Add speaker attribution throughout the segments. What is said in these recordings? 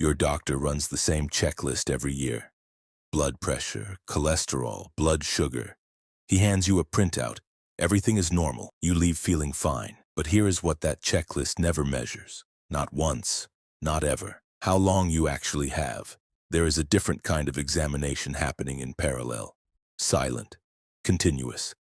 Speaker 1: Your doctor runs the same checklist every year. Blood pressure, cholesterol, blood sugar. He hands you a printout. Everything is normal. You leave feeling fine. But here is what that checklist never measures. Not once. Not ever. How long you actually have. There is a different kind of examination happening in parallel. Silent. Continuous.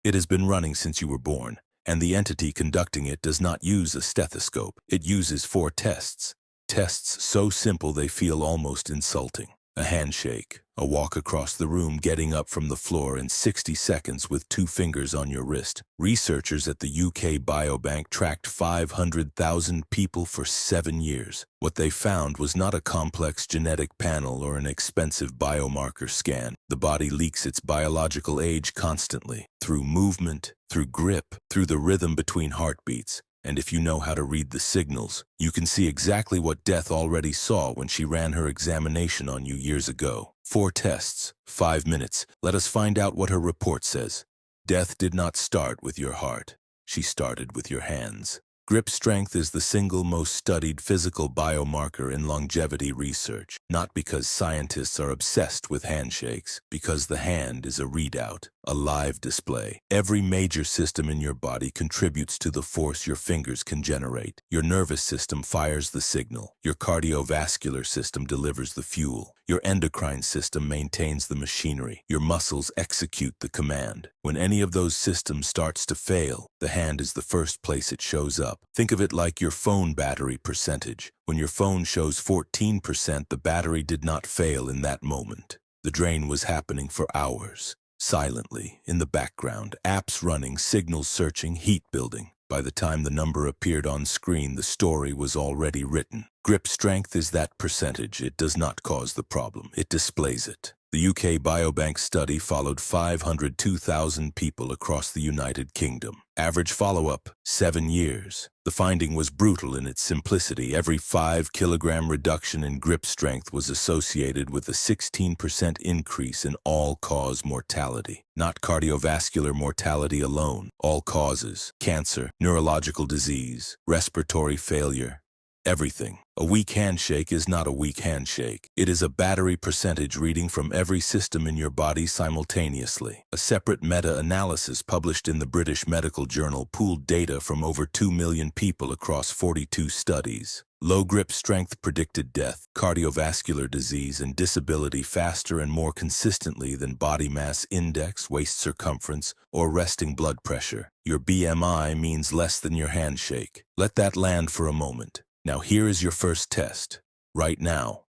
Speaker 1: It has been running since you were born, and the entity conducting it does not use a stethoscope. It uses 4 tests. Tests so simple they feel almost insulting. A handshake, a walk across the room getting up from the floor in 60 seconds with 2 fingers on your wrist. Researchers at the UK Biobank tracked 500,000 people for 7 years. What they found was not a complex genetic panel or an expensive biomarker scan. The body leaks its biological age constantly, through movement, through grip, through the rhythm between heartbeats. And if you know how to read the signals, you can see exactly what Death already saw when she ran her examination on you years ago. 4 tests, 5 minutes. Let us find out what her report says. Death did not start with your heart. She started with your hands. Grip strength is the single most studied physical biomarker in longevity research, not because scientists are obsessed with handshakes, because the hand is a readout, a live display. Every major system in your body contributes to the force your fingers can generate. Your nervous system fires the signal. Your cardiovascular system delivers the fuel. Your endocrine system maintains the machinery. Your muscles execute the command. When any of those systems starts to fail, the hand is the first place it shows up. Think of it like your phone battery percentage. When your phone shows 14%, the battery did not fail in that moment. The drain was happening for hours. Silently, in the background, apps running, signals searching, heat building. By the time the number appeared on screen, the story was already written. Grip strength is that percentage. It does not cause the problem. It displays it. The UK Biobank study followed 502,000 people across the United Kingdom. Average follow-up, 7 years. The finding was brutal in its simplicity. Every 5-kilogram reduction in grip strength was associated with a 16% increase in all-cause mortality. Not cardiovascular mortality alone. All causes, cancer, neurological disease, respiratory failure, everything. A weak handshake is not a weak handshake. It is a battery percentage reading from every system in your body simultaneously. A separate meta-analysis published in the British Medical Journal pooled data from over 2 million people across 42 studies. Low grip strength predicted death, cardiovascular disease, and disability faster and more consistently than body mass index, waist circumference, or resting blood pressure. Your BMI means less than your handshake. Let that land for a moment. Now here is your first test. Right now.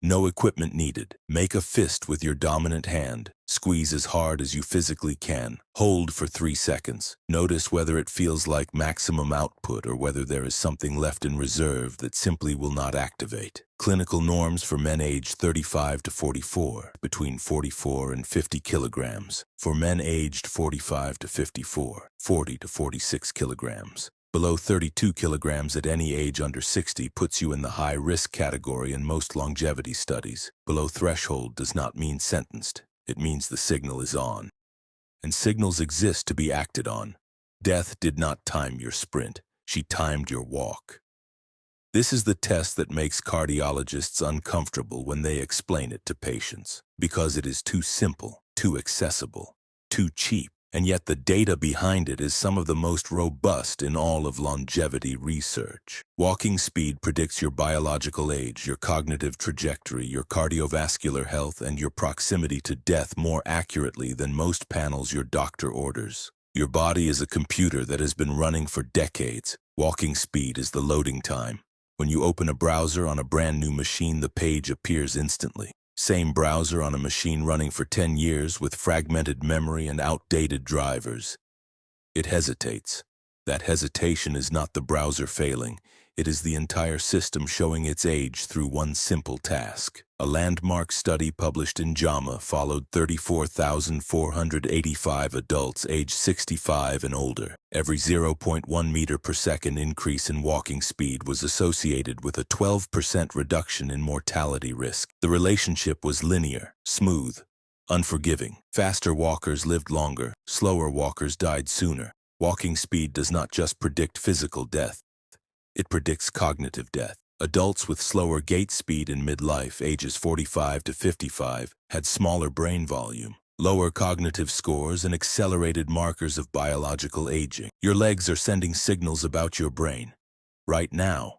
Speaker 1: No equipment needed. Make a fist with your dominant hand. Squeeze as hard as you physically can. Hold for 3 seconds. Notice whether it feels like maximum output or whether there is something left in reserve that simply will not activate. Clinical norms for men aged 35 to 44, between 44 and 50 kilograms. For men aged 45 to 54, 40 to 46 kilograms. Below 32 kilograms at any age under 60 puts you in the high-risk category in most longevity studies. Below threshold does not mean sentenced. It means the signal is on. And signals exist to be acted on. Death did not time your sprint. She timed your walk. This is the test that makes cardiologists uncomfortable when they explain it to patients, because it is too simple, too accessible, too cheap. And yet the data behind it is some of the most robust in all of longevity research. Walking speed predicts your biological age, your cognitive trajectory, your cardiovascular health, and your proximity to death more accurately than most panels your doctor orders. Your body is a computer that has been running for decades. Walking speed is the loading time. When you open a browser on a brand new machine, the page appears instantly. Same browser on a machine running for 10 years with fragmented memory and outdated drivers. It hesitates. That hesitation is not the browser failing. It is the entire system showing its age through one simple task. A landmark study published in JAMA followed 34,485 adults aged 65 and older. Every 0.1 meter per second increase in walking speed was associated with a 12% reduction in mortality risk. The relationship was linear, smooth, unforgiving. Faster walkers lived longer, slower walkers died sooner. Walking speed does not just predict physical death. It predicts cognitive death. Adults with slower gait speed in midlife, ages 45 to 55, had smaller brain volume, lower cognitive scores, and accelerated markers of biological aging. Your legs are sending signals about your brain right now,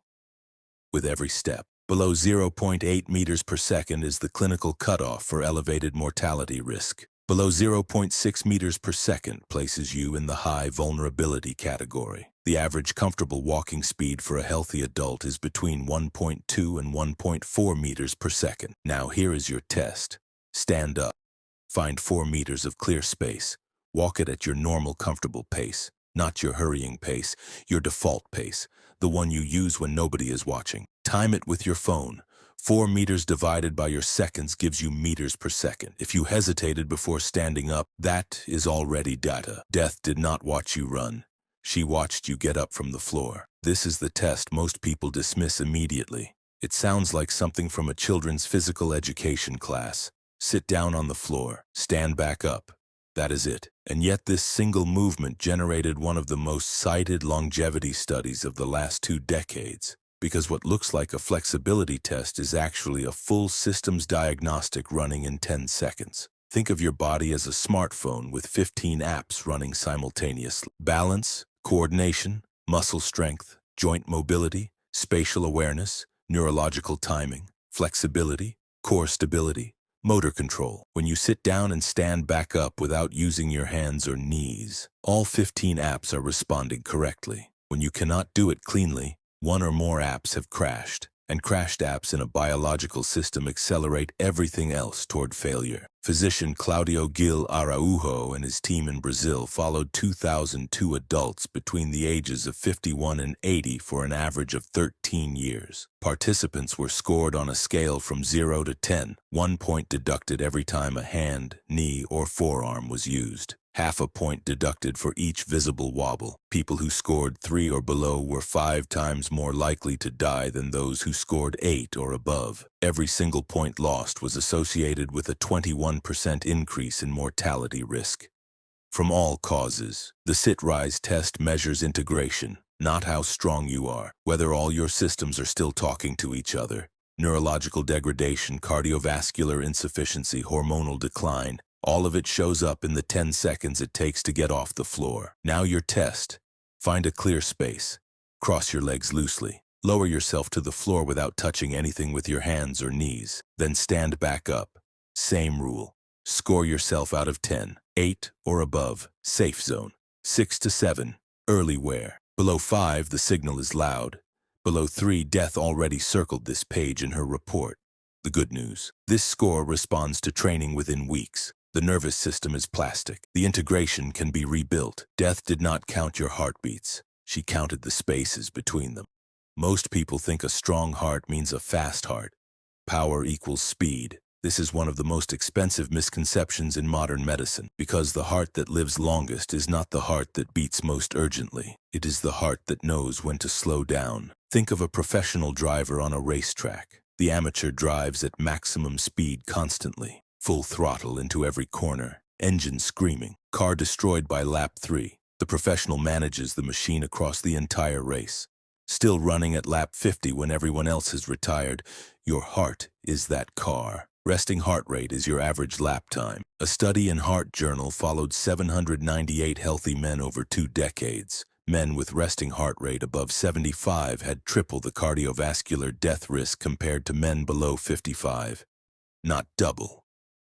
Speaker 1: with every step. Below 0.8 meters per second is the clinical cutoff for elevated mortality risk. Below 0.6 meters per second places you in the high vulnerability category. The average comfortable walking speed for a healthy adult is between 1.2 and 1.4 meters per second. Now here is your test. Stand up. Find 4 meters of clear space. Walk it at your normal comfortable pace, not your hurrying pace, your default pace, the one you use when nobody is watching. Time it with your phone. 4 meters divided by your seconds gives you meters per second. If you hesitated before standing up, that is already data. Death did not watch you run. She watched you get up from the floor. This is the test most people dismiss immediately. It sounds like something from a children's physical education class. Sit down on the floor. Stand back up. That is it. And yet this single movement generated one of the most cited longevity studies of the last 2 decades. Because what looks like a flexibility test is actually a full systems diagnostic running in 10 seconds. Think of your body as a smartphone with 15 apps running simultaneously. Balance, coordination, muscle strength, joint mobility, spatial awareness, neurological timing, flexibility, core stability, motor control. When you sit down and stand back up without using your hands or knees, all 15 apps are responding correctly. When you cannot do it cleanly, 1 or more apps have crashed, and crashed apps in a biological system accelerate everything else toward failure. Physician Claudio Gil Araujo and his team in Brazil followed 2,002 adults between the ages of 51 and 80 for an average of 13 years. Participants were scored on a scale from 0 to 10, 1 point deducted every time a hand, knee, or forearm was used. Half a point deducted for each visible wobble. People who scored 3 or below were 5 times more likely to die than those who scored 8 or above. Every single point lost was associated with a 21% increase in mortality risk. From all causes, the sit-rise test measures integration, not how strong you are, whether all your systems are still talking to each other. Neurological degradation, cardiovascular insufficiency, hormonal decline, all of it shows up in the 10 seconds it takes to get off the floor. Now your test. Find a clear space. Cross your legs loosely. Lower yourself to the floor without touching anything with your hands or knees. Then stand back up. Same rule. Score yourself out of 10. 8 or above, safe zone. 6 to 7, early wear. Below 5, the signal is loud. Below 3, death already circled this page in her report. The good news. This score responds to training within weeks. The nervous system is plastic. The integration can be rebuilt. Death did not count your heartbeats. She counted the spaces between them. Most people think a strong heart means a fast heart. Power equals speed. This is one of the most expensive misconceptions in modern medicine, because the heart that lives longest is not the heart that beats most urgently. It is the heart that knows when to slow down. Think of a professional driver on a racetrack. The amateur drives at maximum speed constantly. Full throttle into every corner, engine screaming, car destroyed by lap 3. The professional manages the machine across the entire race. Still running at lap 50 when everyone else has retired, your heart is that car. Resting heart rate is your average lap time. A study in Heart Journal followed 798 healthy men over 2 decades. Men with resting heart rate above 75 had triple the cardiovascular death risk compared to men below 55. Not double.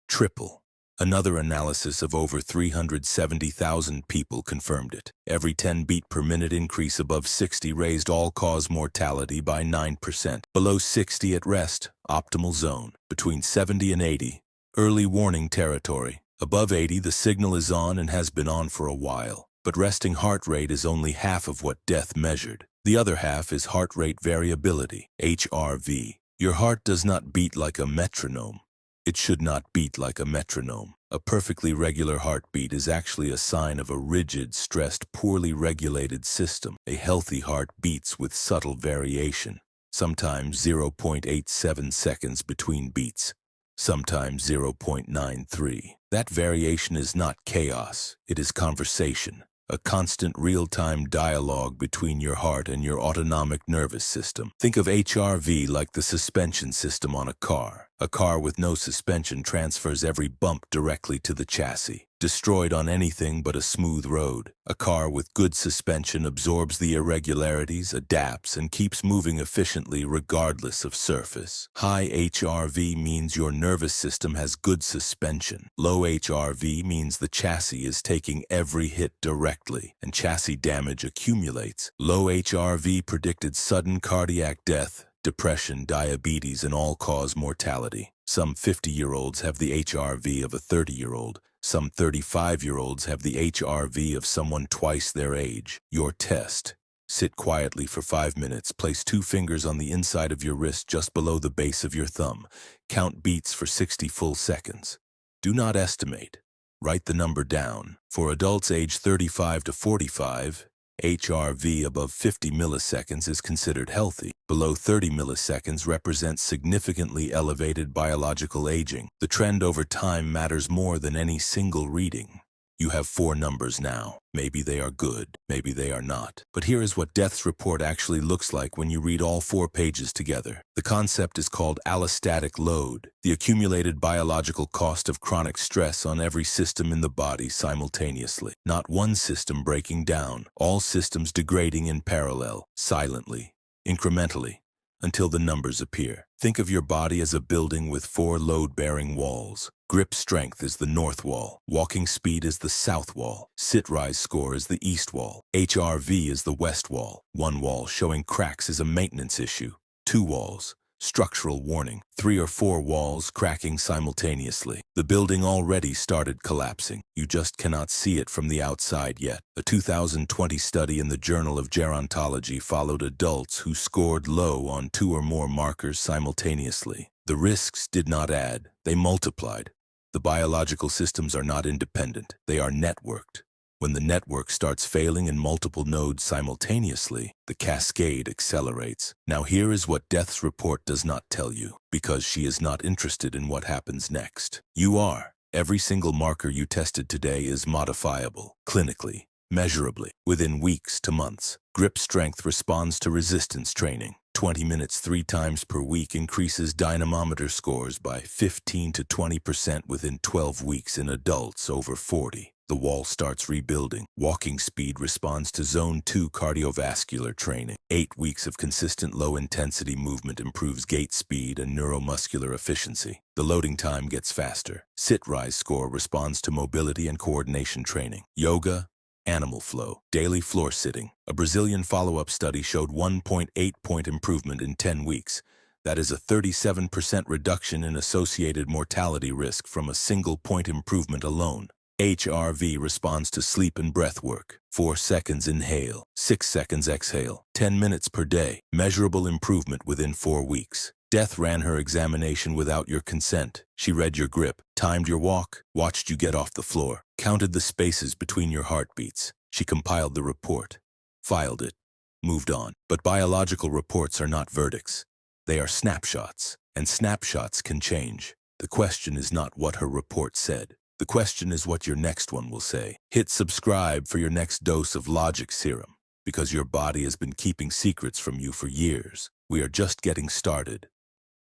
Speaker 1: Triple. Another analysis of over 370,000 people confirmed it. Every 10 beat per minute increase above 60 raised all-cause mortality by 9%. Below 60 at rest, optimal zone. Between 70 and 80, early warning territory. Above 80, the signal is on and has been on for a while. But resting heart rate is only half of what death measured. The other half is heart rate variability, HRV. Your heart does not beat like a metronome. It should not beat like a metronome. A perfectly regular heartbeat is actually a sign of a rigid, stressed, poorly regulated system. A healthy heart beats with subtle variation, sometimes 0.87 seconds between beats, sometimes 0.93. That variation is not chaos, it is conversation. a constant real-time dialogue between your heart and your autonomic nervous system. Think of HRV like the suspension system on a car. A car with no suspension transfers every bump directly to the chassis, destroyed on anything but a smooth road. A car with good suspension absorbs the irregularities, adapts, and keeps moving efficiently regardless of surface. High HRV means your nervous system has good suspension. Low HRV means the chassis is taking every hit directly, and chassis damage accumulates. Low HRV predicted sudden cardiac death, depression, diabetes, and all-cause mortality. Some 50-year-olds have the HRV of a 30-year-old. Some 35-year-olds have the HRV of someone twice their age. Your test. Sit quietly for 5 minutes. Place 2 fingers on the inside of your wrist just below the base of your thumb. Count beats for 60 full seconds. Do not estimate. Write the number down. For adults age 35 to 45, HRV above 50 milliseconds is considered healthy. Below 30 milliseconds represents significantly elevated biological aging. The trend over time matters more than any single reading. You have 4 numbers now. Maybe they are good, maybe they are not. But here is what death's report actually looks like when you read all 4 pages together. The concept is called allostatic load, the accumulated biological cost of chronic stress on every system in the body simultaneously. Not one system breaking down, all systems degrading in parallel, silently, incrementally, until the numbers appear. Think of your body as a building with 4 load-bearing walls. Grip strength is the north wall. Walking speed is the south wall. Sit-rise score is the east wall. HRV is the west wall. 1 wall showing cracks is a maintenance issue. 2 walls, structural warning. 3 or 4 walls cracking simultaneously. The building already started collapsing. You just cannot see it from the outside yet. A 2020 study in the Journal of Gerontology followed adults who scored low on 2 or more markers simultaneously. The risks did not add, they multiplied. The biological systems are not independent, they are networked. When the network starts failing in multiple nodes simultaneously, the cascade accelerates. Now here is what death's report does not tell you, because she is not interested in what happens next. You are. Every single marker you tested today is modifiable, clinically, measurably, within weeks to months. Grip strength responds to resistance training. 20 minutes 3 times per week increases dynamometer scores by 15 to 20% within 12 weeks in adults over 40. The wall starts rebuilding. Walking speed responds to Zone 2 cardiovascular training. 8 weeks of consistent low-intensity movement improves gait speed and neuromuscular efficiency. The loading time gets faster. Sit-rise score responds to mobility and coordination training. Yoga, animal flow, daily floor sitting. A Brazilian follow-up study showed 1.8-point improvement in 10 weeks. That is a 37% reduction in associated mortality risk from a single point improvement alone. HRV responds to sleep and breath work. 4 seconds inhale, 6 seconds exhale, 10 minutes per day. Measurable improvement within 4 weeks. Death ran her examination without your consent. She read your grip, timed your walk, watched you get off the floor, counted the spaces between your heartbeats. She compiled the report, filed it, moved on. But biological reports are not verdicts. They are snapshots, and snapshots can change. The question is not what her report said. The question is what your next one will say. Hit subscribe for your next dose of logic serum, because your body has been keeping secrets from you for years. We are just getting started.